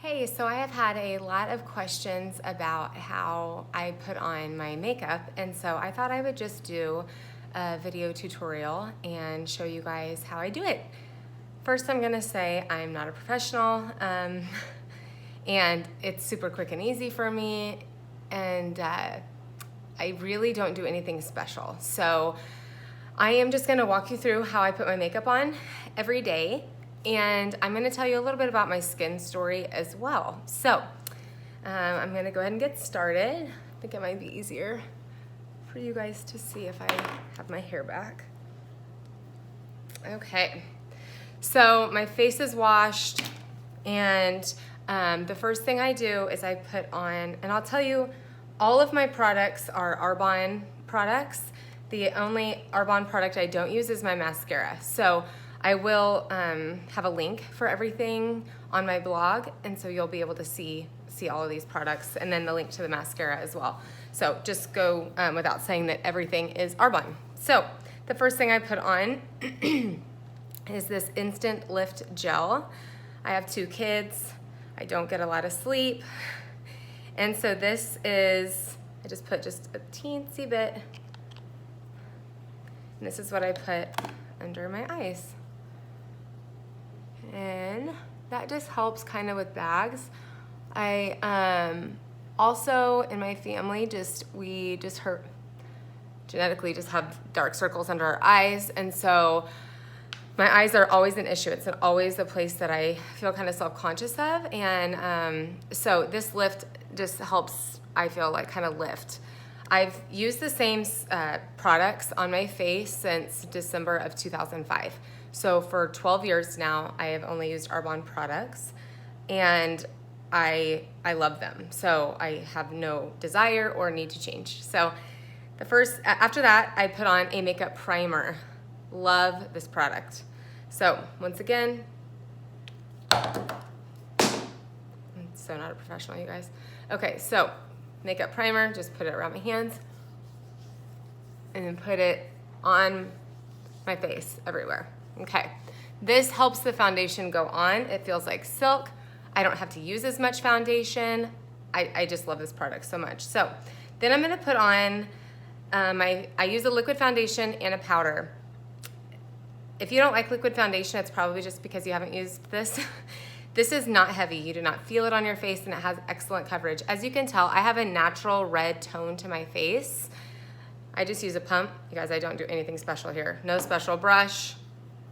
Hey, so I have had a lot of questions about how I put on my makeup, and so I thought I would just do a video tutorial and show you guys how I do it. First, I'm gonna say I'm not a professional, and it's super quick and easy for me, and I really don't do anything special. So I am just gonna walk you through how I put my makeup on every day, and I'm gonna tell you a little bit about my skin story as well. So I'm gonna go ahead and get started. I think it might be easier for you guys to see if I have my hair back. Okay, so my face is washed, and the first thing I do is I put on, and I'll tell you, all of my products are Arbonne products. The only Arbonne product I don't use is my mascara. So I will have a link for everything on my blog, and so you'll be able to see all of these products, and then the link to the mascara as well. So just go without saying that everything is Arbonne. So the first thing I put on is this Instant Lift Gel. I have 2 kids. I don't get a lot of sleep. And so this is, I just put just a teensy bit, and this is what I put under my eyes. And that just helps kind of with bags. I also, in my family, we just genetically just have dark circles under our eyes, and so my eyes are always an issue. It's always a place that I feel kind of self-conscious of, and so this lift just helps, I feel like, kind of lift. I've used the same products on my face since December of 2005. So for 12 years now, I have only used Arbonne products, and I love them. So I have no desire or need to change. So after that, I put on a makeup primer. Love this product. So once again, I'm so not a professional, you guys. Okay, so makeup primer, just put it around my hands and then put it on my face everywhere. Okay, this helps the foundation go on. It feels like silk. I don't have to use as much foundation. I just love this product so much. So then I'm gonna put on I use a liquid foundation and a powder. If you don't like liquid foundation, it's probably just because you haven't used this. This is not heavy. You do not feel it on your face, and it has excellent coverage. As you can tell, I have a natural red tone to my face. I just use a pump. You guys, I don't do anything special here. No special brush.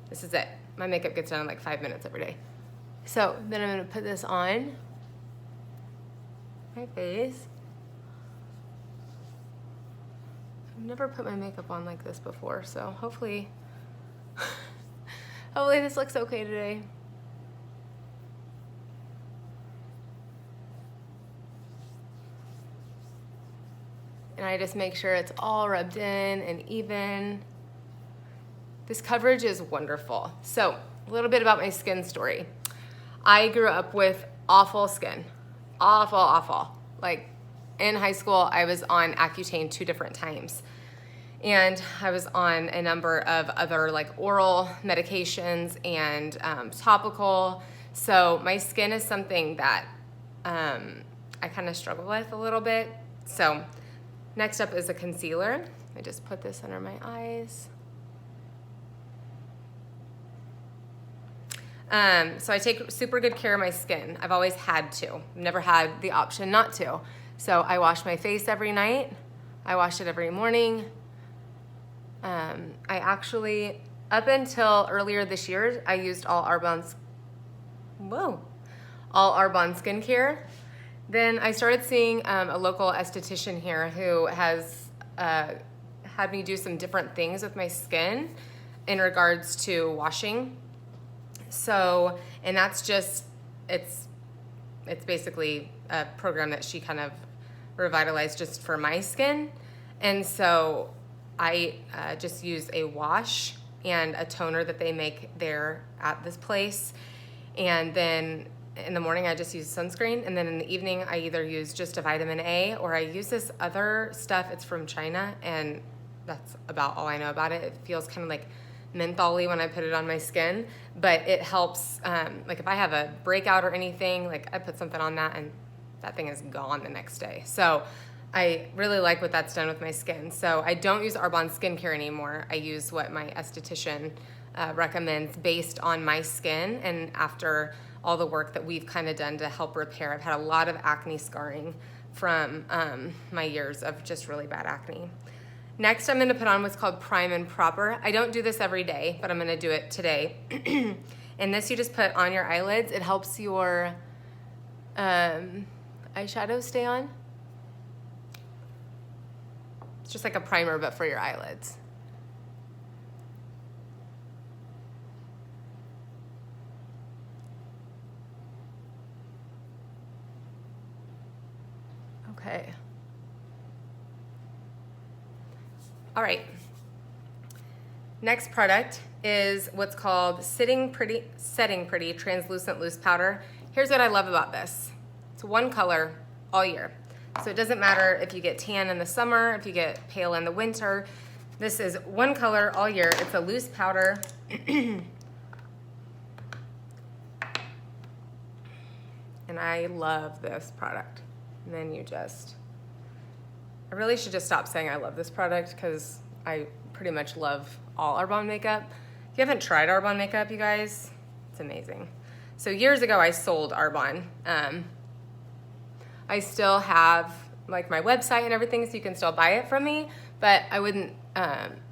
This is it. My makeup gets done in like 5 minutes every day. So then I'm gonna put this on my face. I've never put my makeup on like this before, so hopefully this looks okay today. And I just make sure it's all rubbed in and even. This coverage is wonderful. So a little bit about my skin story. I grew up with awful skin, awful. Like in high school, I was on Accutane 2 different times. And I was on a number of other like oral medications and topical. So my skin is something that I kind of struggle with a little bit. So next up is a concealer. I just put this under my eyes. So I take super good care of my skin. I've always had to. Never had the option not to. So I wash my face every night. I wash it every morning. I actually, up until earlier this year, I used all Arbonne skincare. Then I started seeing a local esthetician here who has had me do some different things with my skin in regards to washing. So, and that's just, it's basically a program that she kind of revitalized just for my skin. And so I just use a wash and a toner that they make there at this place. And then in the morning, I just use sunscreen. And then in the evening, I either use just a vitamin A or I use this other stuff. It's from China, and that's about all I know about it. It feels kind of like mentholy when I put it on my skin, but it helps, like if I have a breakout or anything, like I put something on that and that thing is gone the next day. So I really like what that's done with my skin. So I don't use Arbonne skincare anymore. I use what my esthetician recommends based on my skin and after all the work that we've kind of done to help repair. I've had a lot of acne scarring from my years of just really bad acne. Next, I'm gonna put on what's called Prime and Proper. I don't do this every day, but I'm gonna do it today. And this you just put on your eyelids. It helps your eyeshadow stay on. It's just like a primer, but for your eyelids. Okay. All right. Next product is what's called Setting Pretty Translucent Loose Powder. Here's what I love about this. It's one color all year. So it doesn't matter if you get tan in the summer, if you get pale in the winter. This is one color all year. It's a loose powder. And I love this product. And then you just, I really should just stop saying I love this product because I pretty much love all Arbonne makeup. If you haven't tried Arbonne makeup, you guys, it's amazing. So years ago, I sold Arbonne. I still have like my website and everything, so you can still buy it from me, but I wouldn't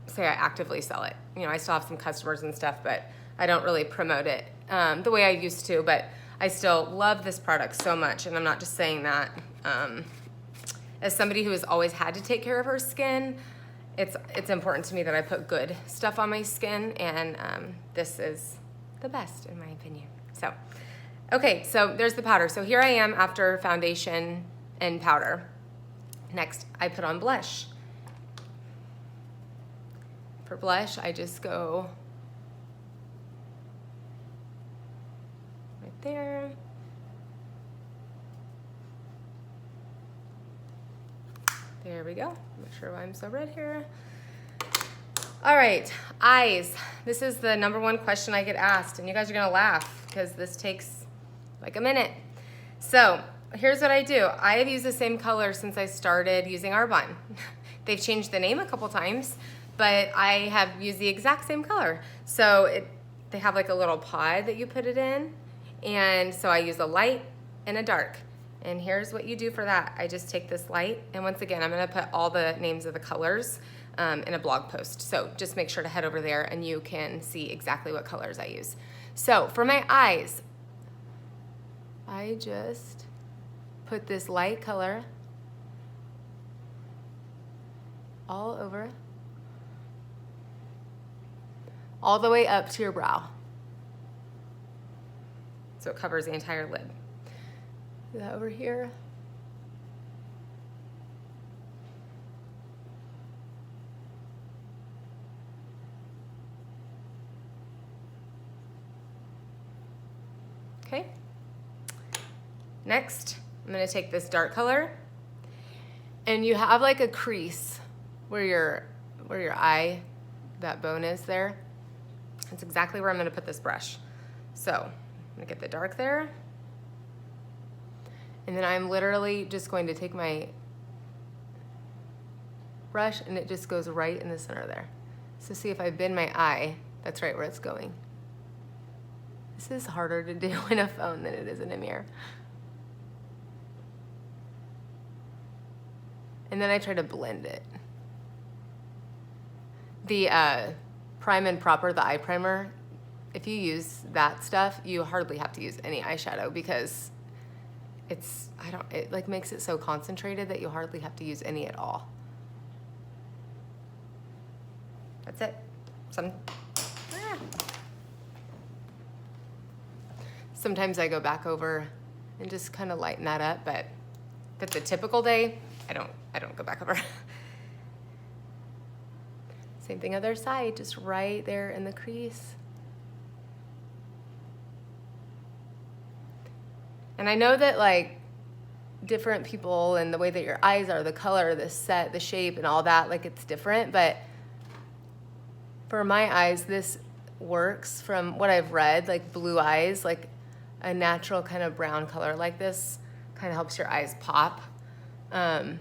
say I actively sell it. You know, I still have some customers and stuff, but I don't really promote it the way I used to, but I still love this product so much, and I'm not just saying that. As somebody who has always had to take care of her skin, it's important to me that I put good stuff on my skin, and this is the best in my opinion. So, okay, so there's the powder. So here I am after foundation and powder. Next, I put on blush. For blush, I just go right there. There we go. I'm not sure why I'm so red here. All right, eyes. This is the number one question I get asked, and you guys are gonna laugh because this takes like a minute. So here's what I do. I have used the same color since I started using Arbonne. They've changed the name a couple times, but I have used the exact same color. So they have like a little pod that you put it in, and so I use a light and a dark. And here's what you do for that. I just take this light, and once again, I'm gonna put all the names of the colors in a blog post. So just make sure to head over there and you can see exactly what colors I use. So for my eyes, I just put this light color all over, all the way up to your brow. So it covers the entire lid. Do that over here. Okay. Next, I'm gonna take this dark color, and you have like a crease where your eye, that bone is there. That's exactly where I'm gonna put this brush. So I'm gonna get the dark there, and then I'm literally just going to take my brush, and it just goes right in the center there. So see, if I bend my eye, that's right where it's going. This is harder to do in a phone than it is in a mirror. And then I try to blend it. The Prime and Proper, the eye primer, if you use that stuff, you hardly have to use any eyeshadow because it like makes it so concentrated that you hardly have to use any at all. That's it. Sometimes I go back over and just kind of lighten that up, but if it's a typical day, I don't go back over. Same thing other side, just right there in the crease. And I know that like different people and the way that your eyes are, the color, the set, the shape and all that, like it's different, but For my eyes, this works from what I've read, like blue eyes, like a natural kind of brown color like this kind of helps your eyes pop. I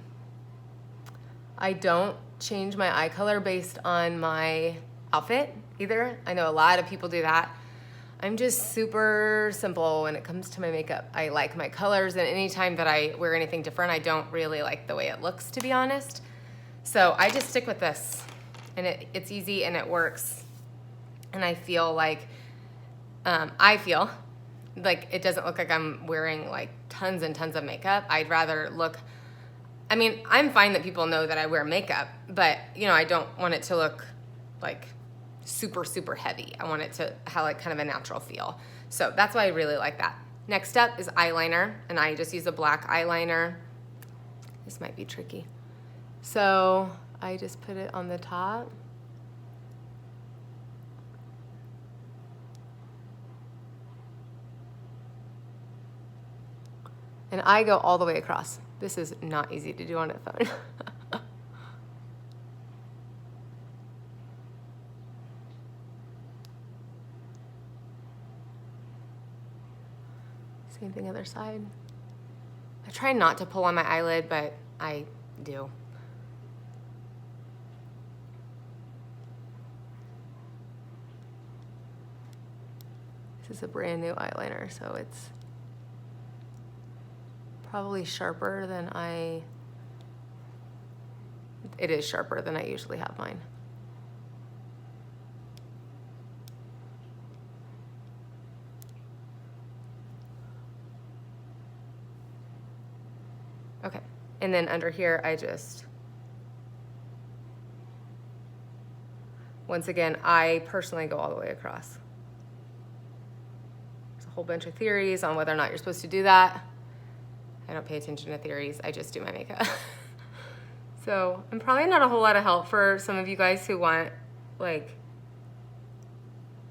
don't change my eye color based on my outfit either. I know a lot of people do that. I'm just super simple when it comes to my makeup. I like my colors, and anytime that I wear anything different, I don't really like the way it looks, to be honest. So I just stick with this, and it's easy and it works. And I feel like it doesn't look like I'm wearing like tons and tons of makeup. I'd rather look, I mean, I'm fine that people know that I wear makeup, but I don't want it to look like super, super heavy. I want it to have like kind of a natural feel. So that's why I really like that. Next up is eyeliner, and I just use a black eyeliner. This might be tricky. So I just put it on the top. And I go all the way across. This is not easy to do on a phone. Same thing other side. I try not to pull on my eyelid, but I do. This is a brand new eyeliner, so it's probably sharper than it is sharper than I usually have mine. Okay, and then under here, once again, I personally go all the way across. There's a whole bunch of theories on whether or not you're supposed to do that. I don't pay attention to theories, I just do my makeup. So I'm probably not a whole lot of help for some of you guys who want, like,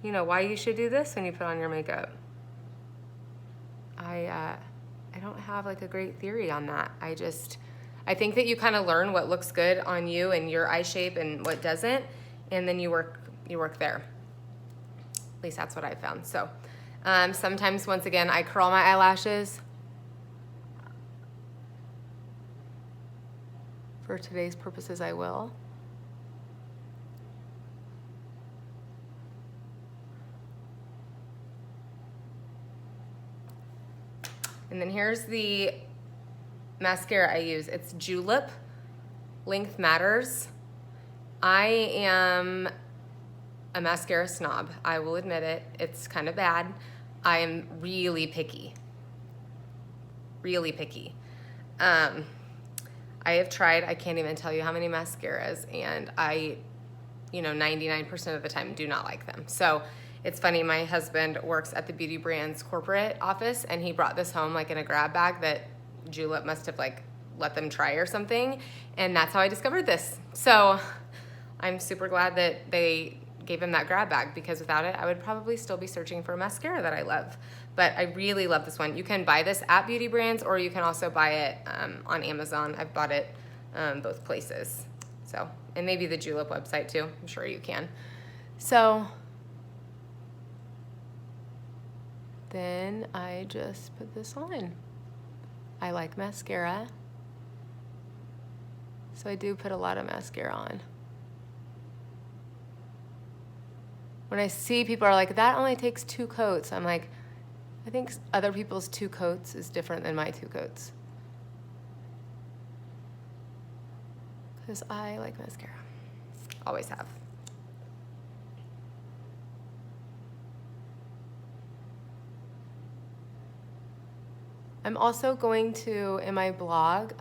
why you should do this when you put on your makeup. I don't have like a great theory on that. I think that you kind of learn what looks good on you and your eye shape and what doesn't, and then you work there. At least that's what I found. So sometimes, once again, I curl my eyelashes. For today's purposes, I will. And then here's the mascara I use. It's Julep Length Matters. I am a mascara snob. I will admit it. It's kind of bad. I am really picky. Really picky. I have tried, I can't even tell you how many mascaras, and I, 99% of the time do not like them. So it's funny, my husband works at the Beauty Brands corporate office, and he brought this home like in a grab bag that Julep must have like let them try or something, and that's how I discovered this. So I'm super glad that they gave him that grab bag, because without it, I would probably still be searching for a mascara that I love. But I really love this one. You can buy this at Beauty Brands, or you can also buy it on Amazon. I've bought it both places. So, and maybe the Julep website too. I'm sure you can. So then I just put this on. I like mascara, so I do put a lot of mascara on. When I see people are like, that only takes 2 coats, I'm like, I think other people's 2 coats is different than my 2 coats. Because I like mascara. Always have. I'm also going to, in my blog,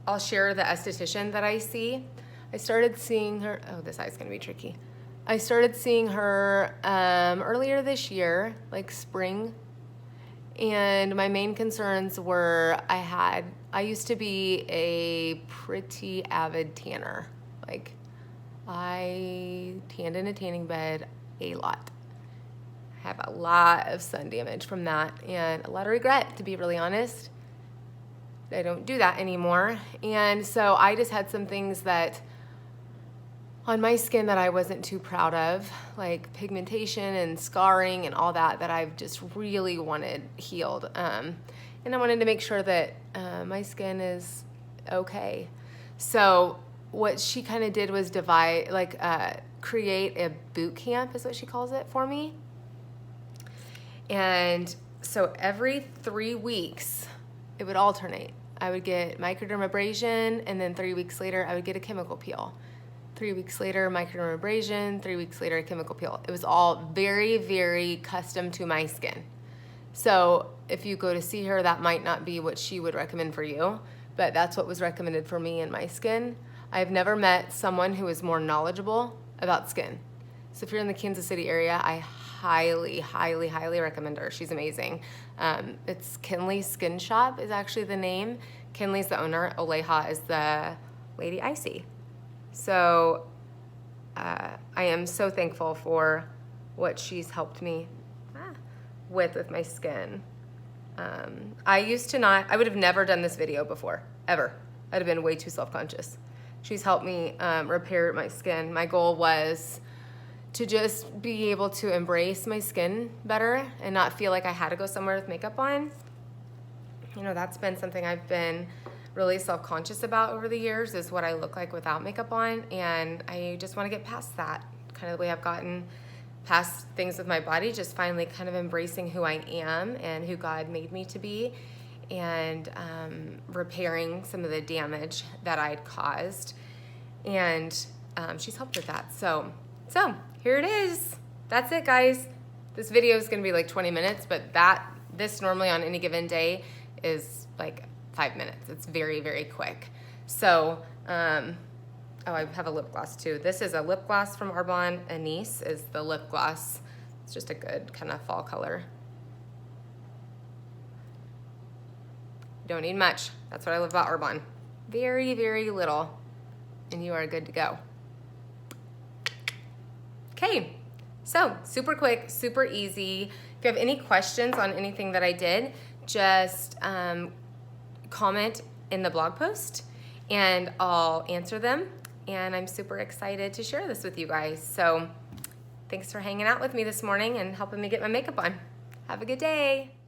I'll share the esthetician that I see. I started seeing her, oh, this eye's gonna be tricky. I started seeing her earlier this year, like spring, and my main concerns were I used to be a pretty avid tanner. Like, I tanned in a tanning bed a lot. I have a lot of sun damage from that and a lot of regret, to be really honest. I don't do that anymore. And so I just had some things that on my skin that I wasn't too proud of, like pigmentation and scarring and all that I've just really wanted healed. And I wanted to make sure that my skin is okay. So what she kind of did was create a boot camp is what she calls it for me. And so every 3 weeks, it would alternate. I would get microdermabrasion, and then 3 weeks later, I would get a chemical peel. 3 weeks later, microdermabrasion, 3 weeks later, a chemical peel. It was all very, very custom to my skin. So if you go to see her, that might not be what she would recommend for you, but that's what was recommended for me and my skin. I've never met someone who is more knowledgeable about skin. So if you're in the Kansas City area, I highly, highly, highly recommend her. She's amazing. It's Kinley Skin Shop is actually the name. Kinley's the owner. Oleha is the lady I see. So I am so thankful for what she's helped me with my skin. I would have never done this video before, ever. I'd have been way too self-conscious. She's helped me repair my skin. My goal was to just be able to embrace my skin better and not feel like I had to go somewhere with makeup on. You know, that's been something I've been really self-conscious about over the years, is what I look like without makeup on, and I just want to get past that. Kind of the way I've gotten past things with my body, just finally kind of embracing who I am and who God made me to be, and repairing some of the damage that I'd caused. And she's helped with that. So here it is. That's it, guys. This video is going to be like 20 minutes, but this normally on any given day is like 5 minutes. It's very, very quick. So, I have a lip gloss too. This is a lip gloss from Arbonne. Anise is the lip gloss. It's just a good kind of fall color. Don't need much. That's what I love about Arbonne. Very, very little, and you are good to go. Okay, so super quick, super easy. If you have any questions on anything that I did, just comment in the blog post and I'll answer them. And I'm super excited to share this with you guys. So thanks for hanging out with me this morning and helping me get my makeup on. Have a good day.